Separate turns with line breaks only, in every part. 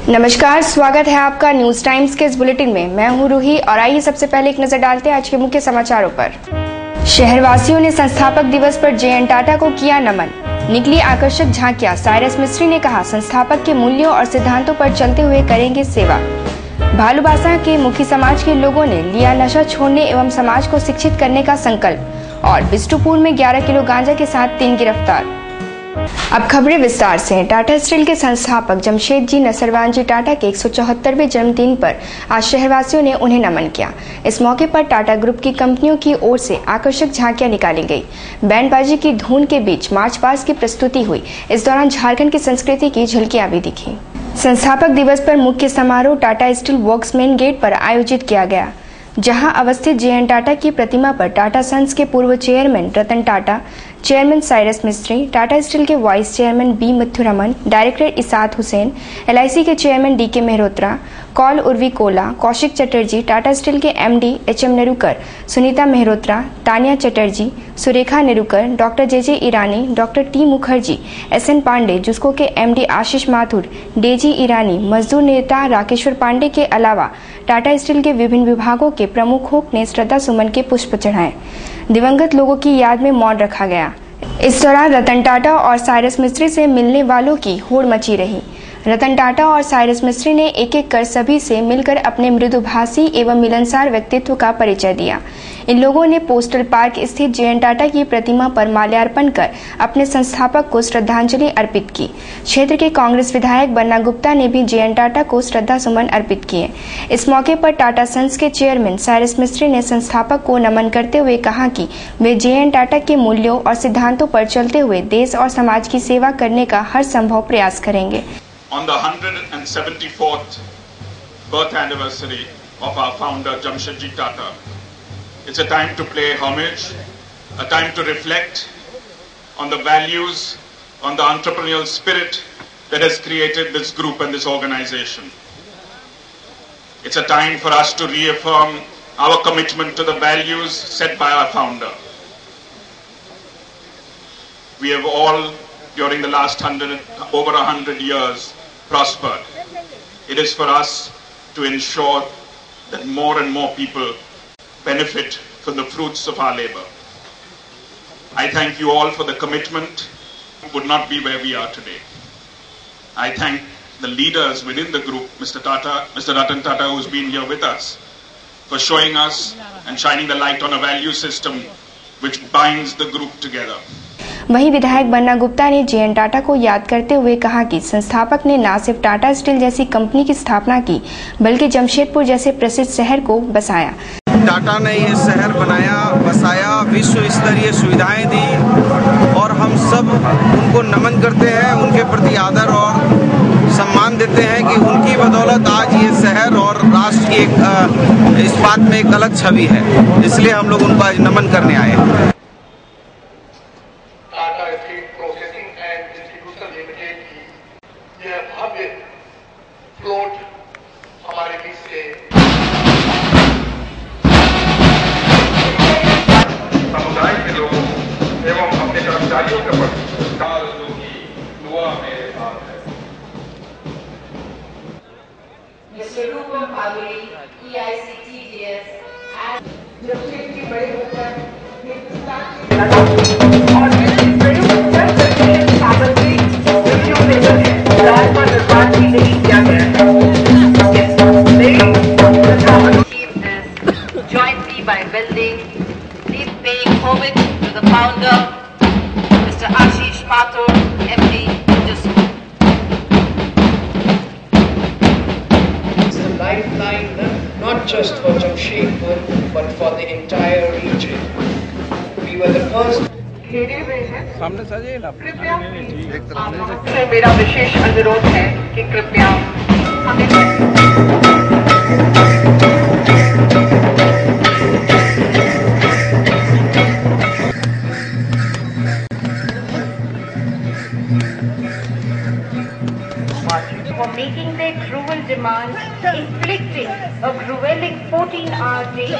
नमस्कार, स्वागत है आपका न्यूज टाइम्स के इस बुलेटिन में। मैं हूं रूही और आइए सबसे पहले एक नजर डालते हैं आज के मुख्य समाचारों पर। शहरवासियों ने संस्थापक दिवस पर जे.एन. टाटा को किया नमन। निकली आकर्षक झांकियां। साइरस मिस्त्री ने कहा, संस्थापक के मूल्यों और सिद्धांतों पर चलते हुए करेंगे सेवा। भालूबासा के मुखी समाज के लोगों ने लिया नशा छोड़ने एवं समाज को शिक्षित करने का संकल्प। और बिष्टुपुर में 11 किलो गांजा के साथ 3 गिरफ्तार। अब खबरें विस्तार से। टाटा स्टील के संस्थापक जमशेदजी नसरवानजी टाटा के 174वें जन्मदिन पर आज शहरवासियों ने उन्हें नमन किया। इस मौके पर टाटा ग्रुप की कंपनियों की ओर से आकर्षक झांकियां निकाली गई। बैंडबाजी की धुन के बीच मार्च पास्ट की प्रस्तुति हुई। इस दौरान झारखंड की संस्कृति की झलकियां भी दिखी। संस्थापक दिवस पर मुख्य समारोह Tata steel works main gate पर आयोजित किया गया, जहां अवस्थित जे.एन. टाटा की प्रतिमा पर टाटा सन्स के पूर्व chairman Ratan Tata, chairman Cyrus Mistry, Tata steel के vice chairman B. Muthuraman, director Ishaat Hussain, LIC के chairman DK. Mehrotra, Kaul Urvi Kola, Kaushik Chatterjee, Tata steel के MD. HM. Nerurkar, Sunita Mehrotra, Tania Chatterjee, Surekha Nerurkar, doctor JJ. Irani, doctor T. Mukherjee, SN. Pandey, JUSCO के एम.डी. आशीष माथुर, डेजी ईरानी, मजदूर नेता राकेश्वर पांडे के अलावा टाटा स्टील के विभिन्न विभागों के प्रमुखों ने श्रद्धा सुमन के पुष्प चढ़ाए। दिवंगत लोगों की याद में मौन रखा गया। इस दौरान रतन टाटा और साइरस मिस्त्री से मिलने वालों की होड़ मची रही। रतन टाटा और साइरस मिस्त्री ने एक एक कर सभी से मिलकर अपने मृदुभाषी एवं मिलनसार व्यक्तित्व का परिचय दिया। इन लोगों ने पोस्टल पार्क स्थित जे.एन. टाटा की प्रतिमा पर माल्यार्पण कर अपने संस्थापक को श्रद्धांजलि अर्पित की। क्षेत्र के कांग्रेस विधायक बन्ना गुप्ता ने भी जे.एन. टाटा को श्रद्धा सुमन अर्पित किए। इस मौके पर टाटा सन्स के चेयरमैन साइरस मिस्त्री ने संस्थापक को नमन करते हुए कहा कि वे जे.एन. टाटा के मूल्यों और सिद्धांतों पर चलते हुए देश और समाज की सेवा करने का हर संभव प्रयास करेंगे।
On the 174th birth anniversary of our founder Jamshedji Tata, it's a time to pay homage, a time to reflect on the values, on the entrepreneurial spirit that has created this group and this organization. It's a time for us to reaffirm our commitment to the values set by our founder. We have all, during the last over 100 years, prospered. It is for us to ensure that more and more people benefit from the fruits of our labor. I thank you all for the commitment. Would not be where we are today. I thank the leaders within the group, Mr. Tata, Mr. Ratan Tata, who's been here with us, for showing us and shining the light on a value system which binds the group together.
वहीं विधायक बन्ना गुप्ता ने JN. Tata को याद करते हुए कहा कि संस्थापक ने न सिर्फ टाटा स्टील जैसी कंपनी की स्थापना की, बल्कि जमशेदपुर जैसे प्रसिद्ध शहर को बसाया।
टाटा ने ये शहर बनाया, बसाया, विश्व स्तरीय सुविधाएं दी और हम सब उनको नमन करते हैं, उनके प्रति आदर और सम्मान देते हैं कि उनकी बदौलत आज ये शहर और राष्ट्र की एक इस बात में एक अलग छवि है। इसलिए हम लोग उनको आज नमन करने आए।
हमारे बीच से समुदाय के लोगों एवं अपने कर्मचारियों के प्रति की दुआ मेरे साथ है। जमशेदजी बड़े होकर
jointly by building, paying homage to the founder, Mr. Ashish Mathur, MD, Jusco.
It's a lifeline not just for Jamshedpur but for the entire region. We were the first.
घेरे हुए हैं। सामने सजे ना। कृपया आपसे मेरा विशेष अनुरोध है कि कृपया हमें
for making their cruel demands, inflicting a grueling 14-hour day.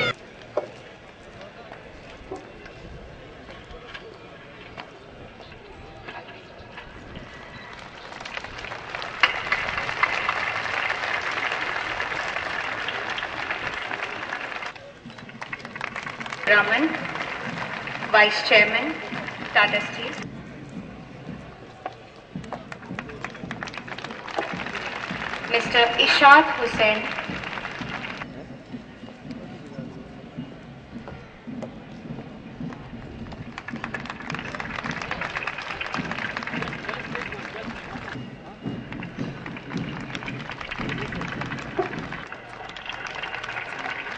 Raman, Vice Chairman, Tata Steel. Mr. Ishaq Hussain,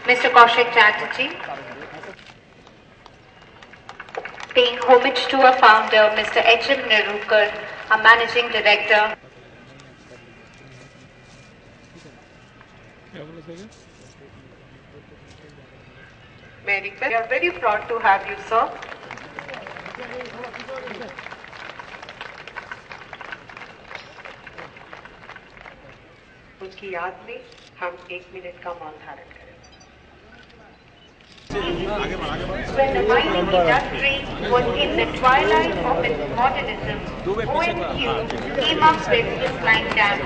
Mr. Kaushik Chatterjee, paying homage to our founder, Mr. H.M. Nerurkar, our Managing Director. May I request? We are very proud to have you, sir. उनकी याद में हम 1 minute का मौन धारण करें। When the mining industry was in the twilight of its modernism, ONQ came up with the Flying Dam,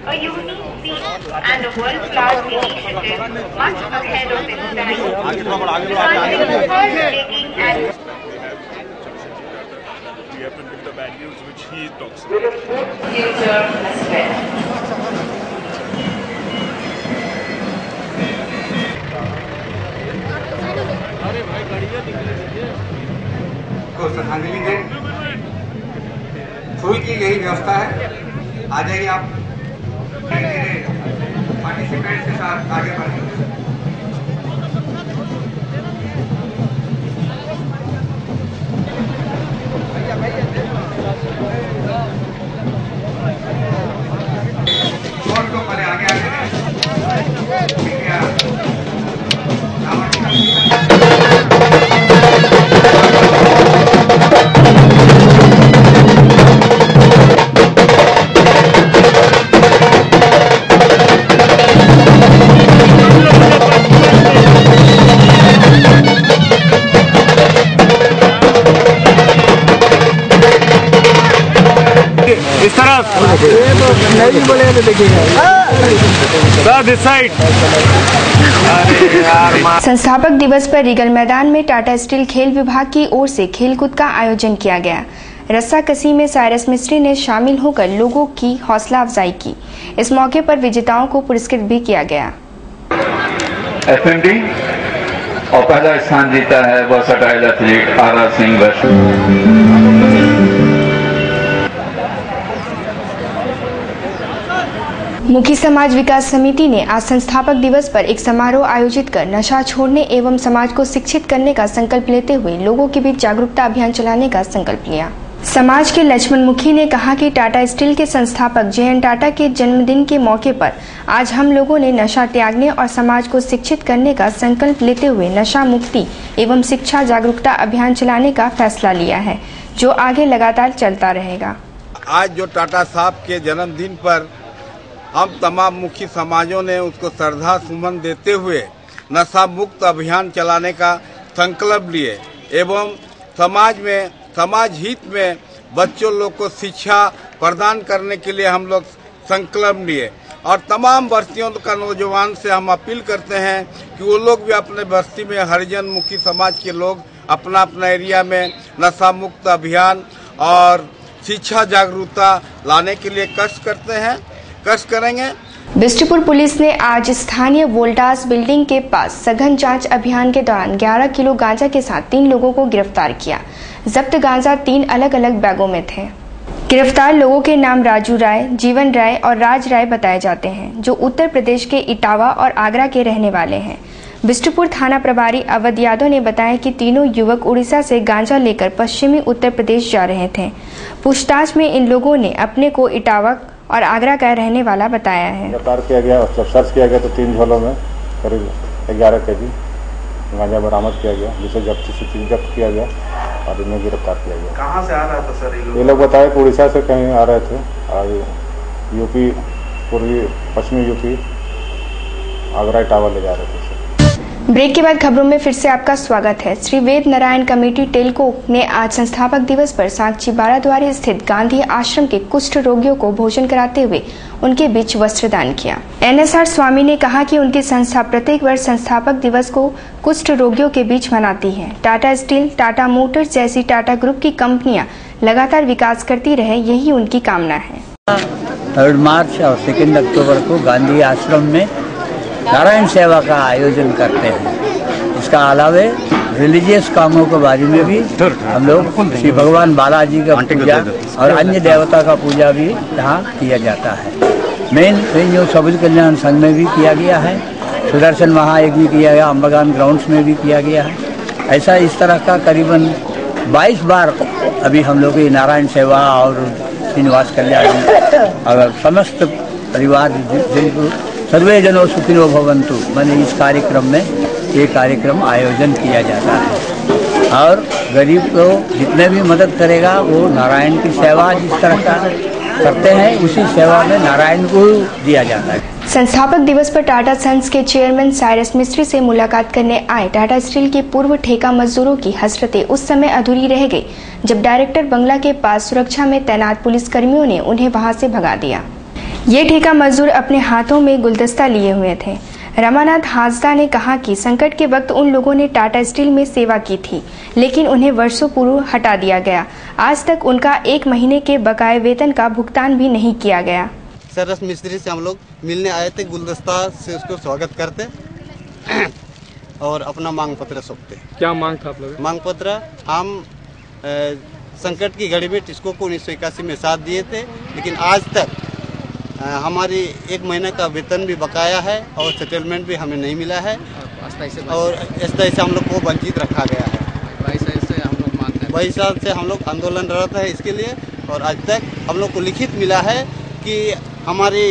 a unique feat and a world-class initiative much ahead of its time. Starting the first digging and
We have to give the values which he talks about.
with a good future as well.
को श्रद्धांजलि दें। सुई की यही व्यवस्था है। आ जाइए आप पार्टिसिपेंट्स के साथ आगे बढ़ें। छोड़ को पहले आगे
इस तरफ नहीं बोले तो देखिएगा।
संस्थापक दिवस पर रीगल मैदान में टाटा स्टील खेल विभाग की ओर से खेलकूद का आयोजन किया गया। रस्साकसी में साइरस मिस्त्री ने शामिल होकर लोगों की हौसला अफजाई की। इस मौके पर विजेताओं को पुरस्कृत भी किया गया।
एफएमडी और पहला स्थान जीता है वर्सटाइल एथलीट आर सिंह वैष्णव।
मुखी समाज विकास समिति ने आज संस्थापक दिवस पर एक समारोह आयोजित कर नशा छोड़ने एवं समाज को शिक्षित करने का संकल्प लेते हुए लोगों के बीच जागरूकता अभियान चलाने का संकल्प लिया। समाज के लक्ष्मण मुखी ने कहा कि टाटा स्टील के संस्थापक जे.एन. टाटा के जन्मदिन के मौके पर आज हम लोगों ने नशा त्यागने और समाज को शिक्षित करने का संकल्प लेते हुए नशा मुक्ति एवं शिक्षा जागरूकता अभियान चलाने का फैसला लिया है, जो आगे लगातार चलता रहेगा।
आज जो टाटा साहब के जन्मदिन पर हम तमाम मुखी समाजों ने उसको श्रद्धा सुमन देते हुए नशा मुक्त अभियान चलाने का संकल्प लिए एवं समाज हित में बच्चों लोग को शिक्षा प्रदान करने के लिए हम लोग संकल्प लिए और तमाम बस्तियों का नौजवान से हम अपील करते हैं कि वो लोग भी अपने बस्ती में हरिजन मुखी समाज के लोग अपना अपना एरिया में नशा मुक्त अभियान और शिक्षा जागरूकता लाने के लिए कष्ट करेंगे।
बिष्टुपुर पुलिस ने आज स्थानीय वोल्टास बिल्डिंग के पास सघन जांच अभियान के दौरान 11 किलो गांजा के साथ 3 लोगों को गिरफ्तार किया। जब्त गांजा 3 अलग अलग बैगों में थे। गिरफ्तार लोगों के नाम राजू राय, जीवन राय और राज राय बताए जाते हैं, जो उत्तर प्रदेश के इटावा और आगरा के रहने वाले हैं। बिष्टुपुर थाना प्रभारी अवध यादव ने बताया कि तीनों युवक उड़ीसा से गांजा लेकर पश्चिमी उत्तर प्रदेश जा रहे थे। पूछताछ में इन लोगों ने अपने को इटावा और आगरा का रहने वाला बताया है।
गिरफ्तार किया गया, जब सर्च किया गया तो 3 झोलों में करीब 11 केजी गांजा बरामद किया गया, जिसे जब्त किया गया और इन्हें गिरफ्तार किया गया।
कहाँ से आ रहा था सर
ये लोग बताए कि उड़ीसा से कहीं आ रहे थे और यूपी पश्चिमी यूपी आगरा इटावा ले जा रहे थे।
ब्रेक के बाद खबरों में फिर से आपका स्वागत है। श्री वेद नारायण कमेटी टेलको ने आज संस्थापक दिवस पर साक्षी बाराद्वारी स्थित गांधी आश्रम के कुष्ठ रोगियों को भोजन कराते हुए उनके बीच वस्त्रदान किया। NSR स्वामी ने कहा कि उनकी संस्था प्रत्येक वर्ष संस्थापक दिवस को कुष्ठ रोगियों के बीच मनाती है। टाटा स्टील, टाटा मोटर्स जैसी टाटा ग्रुप की कंपनियां लगातार विकास करती रहे, यही उनकी कामना है।
3 मार्च और 2 अक्टूबर को गांधी आश्रम में नारायण सेवा का आयोजन करते हैं। इसका अलावे रिलीजियस कामों के बारे में भी हम लोग श्री भगवान बालाजी का पूजा और अन्य देवता का पूजा भी यहाँ किया जाता है। मेन वेन्यू सबुज कल्याण संघ में भी किया गया है, सुदर्शन महायज्ञ किया गया, अम्बागान ग्राउंड्स में भी किया गया है। ऐसा इस तरह का करीबन 22 बार अभी हम लोग की नारायण सेवा और श्रीनिवास कल्याण और समस्त परिवार जिनको सर्वे जनो सुखिनो भवन्तु मैंने इस कार्यक्रम में ये कार्यक्रम आयोजन किया जाता है। और गरीब को जितने भी मदद करेगा वो नारायण की सेवा जिस तरह का करते हैं उसी सेवा में नारायण को दिया जाता है।
संस्थापक दिवस पर टाटा सन्स के चेयरमैन साइरस मिस्त्री से मुलाकात करने आए टाटा स्टील के पूर्व ठेका मजदूरों की हसरतें उस समय अधूरी रह गई जब डायरेक्टर बंगला के पास सुरक्षा में तैनात पुलिसकर्मियों ने उन्हें वहां से भगा दिया। ये ठेका मजदूर अपने हाथों में गुलदस्ता लिए हुए थे। रमानाथ हांसदा ने कहा कि संकट के वक्त उन लोगों ने टाटा स्टील में सेवा की थी, लेकिन उन्हें वर्षों पूर्व हटा दिया गया। आज तक उनका 1 महीने के बकाये वेतन का भुगतान भी नहीं किया गया।
साइरस मिस्त्री से हम लोग मिलने आए थे, गुलदस्ता से उसको स्वागत करते और अपना मांग पत्र सौंपते।
क्या मांग था आप लोग?
मांग पत्र हम संकट की घड़ी में टिस्को को 1981 में साथ दिए थे, लेकिन आज तक हमारी 1 महीने का वेतन भी बकाया है और सेटलमेंट भी हमें नहीं मिला है और इस तरह से हम लोग को वंचित रखा गया है। 22 साल से हम लोग आंदोलनरत है इसके लिए और आज तक हम लोग को लिखित मिला है कि हमारी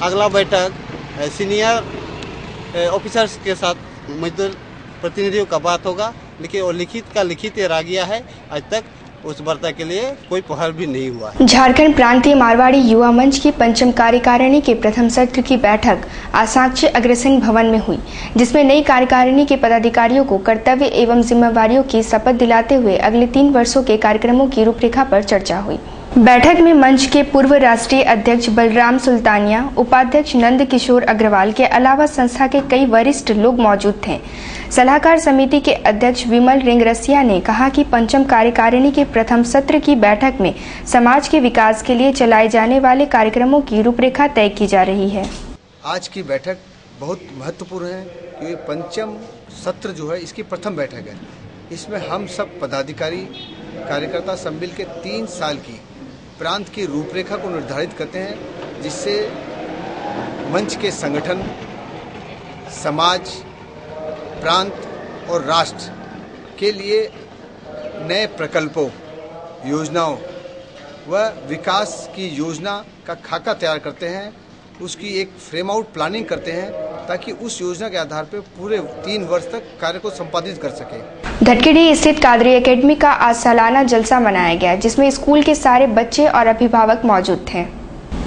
अगला बैठक सीनियर ऑफिसर्स के साथ मजदूर प्रतिनिधियों का बात होगा, लेकिन वो लिखित रह गया है। आज तक उस वार्ता के लिए कोई पहल भी नहीं हुआ है।
झारखंड प्रांतीय मारवाड़ी युवा मंच की पंचम कार्यकारिणी के प्रथम सत्र की बैठक आज साक्षी अग्रसेन भवन में हुई, जिसमें नई कार्यकारिणी के पदाधिकारियों को कर्तव्य एवं जिम्मेवारियों की शपथ दिलाते हुए अगले 3 वर्षों के कार्यक्रमों की रूपरेखा पर चर्चा हुई। बैठक में मंच के पूर्व राष्ट्रीय अध्यक्ष बलराम सुल्तानिया, उपाध्यक्ष नंद किशोर अग्रवाल के अलावा संस्था के कई वरिष्ठ लोग मौजूद थे। सलाहकार समिति के अध्यक्ष विमल रेंगरसिया ने कहा कि पंचम कार्यकारिणी के प्रथम सत्र की बैठक में समाज के विकास के लिए चलाए जाने वाले कार्यक्रमों की रूपरेखा तय की जा रही है।
आज की बैठक बहुत महत्वपूर्ण है क्योंकि पंचम सत्र जो है इसकी प्रथम बैठक है। इसमें हम सब पदाधिकारी कार्यकर्ता सब मिल के 3 साल की प्रांत की रूपरेखा को निर्धारित करते हैं, जिससे मंच के संगठन, समाज, प्रांत और राष्ट्र के लिए नए प्रकल्पों, योजनाओं व विकास की योजना का खाका तैयार करते हैं, उसकी एक फ्रेम आउट प्लानिंग करते हैं ताकि उस योजना के आधार पर पूरे 3 वर्ष तक कार्य को संपादित कर सके।
धटकेडी स्थित कादरी एकेडमी का आज सालाना जलसा मनाया गया, जिसमें स्कूल के सारे बच्चे और अभिभावक मौजूद थे।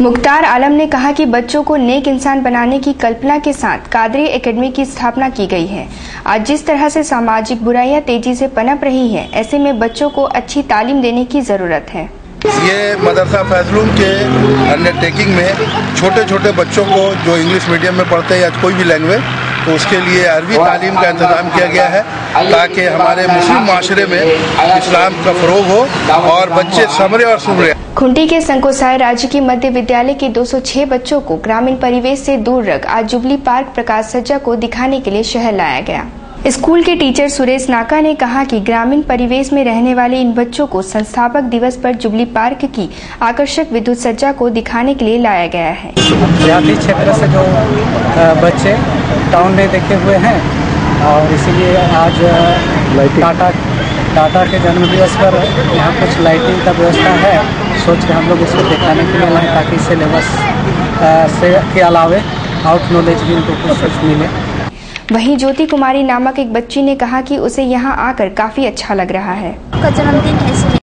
मुख्तार आलम ने कहा कि बच्चों को नेक इंसान बनाने की कल्पना के साथ कादरी एकेडमी की स्थापना की गई है। आज जिस तरह से सामाजिक बुराइयां तेजी से पनप रही है, ऐसे में बच्चों को अच्छी तालीम देने की जरूरत है।
ये मदरसा फैजलूम के अंडरटेकिंग में छोटे छोटे बच्चों को जो इंग्लिश मीडियम में पढ़ते हैं या कोई भी लैंग्वेज, तो उसके लिए अरबी तालीम का इंतजाम किया गया है ताकि हमारे मुस्लिम माशरे में इस्लाम का फरोग हो और बच्चे समरे और सुमरे।
खुंटी के संकोसाय राज्य की मध्य विद्यालय के 206 बच्चों को ग्रामीण परिवेश से दूर रख आज जुबली पार्क प्रकाश सज्जा को दिखाने के लिए शहर लाया गया। स्कूल के टीचर सुरेश नाका ने कहा कि ग्रामीण परिवेश में रहने वाले इन बच्चों को संस्थापक दिवस पर जुबली पार्क की आकर्षक विद्युत सज्जा को दिखाने के लिए लाया गया है।
देहाती क्षेत्र से जो बच्चे टाउन में देखे हुए हैं और इसीलिए आज टाटा के जन्म दिवस पर यहाँ कुछ लाइटिंग का व्यवस्था है, सोच के हम लोग इसको दिखाने के लिए लाए ताकि सिलेबस से के अलावे आउट नॉलेज भी उनको कुछ मिले।
वहीं ज्योति कुमारी नामक एक बच्ची ने कहा कि उसे यहाँ आकर काफी अच्छा लग रहा है।
का जन्मदिन है इसलिए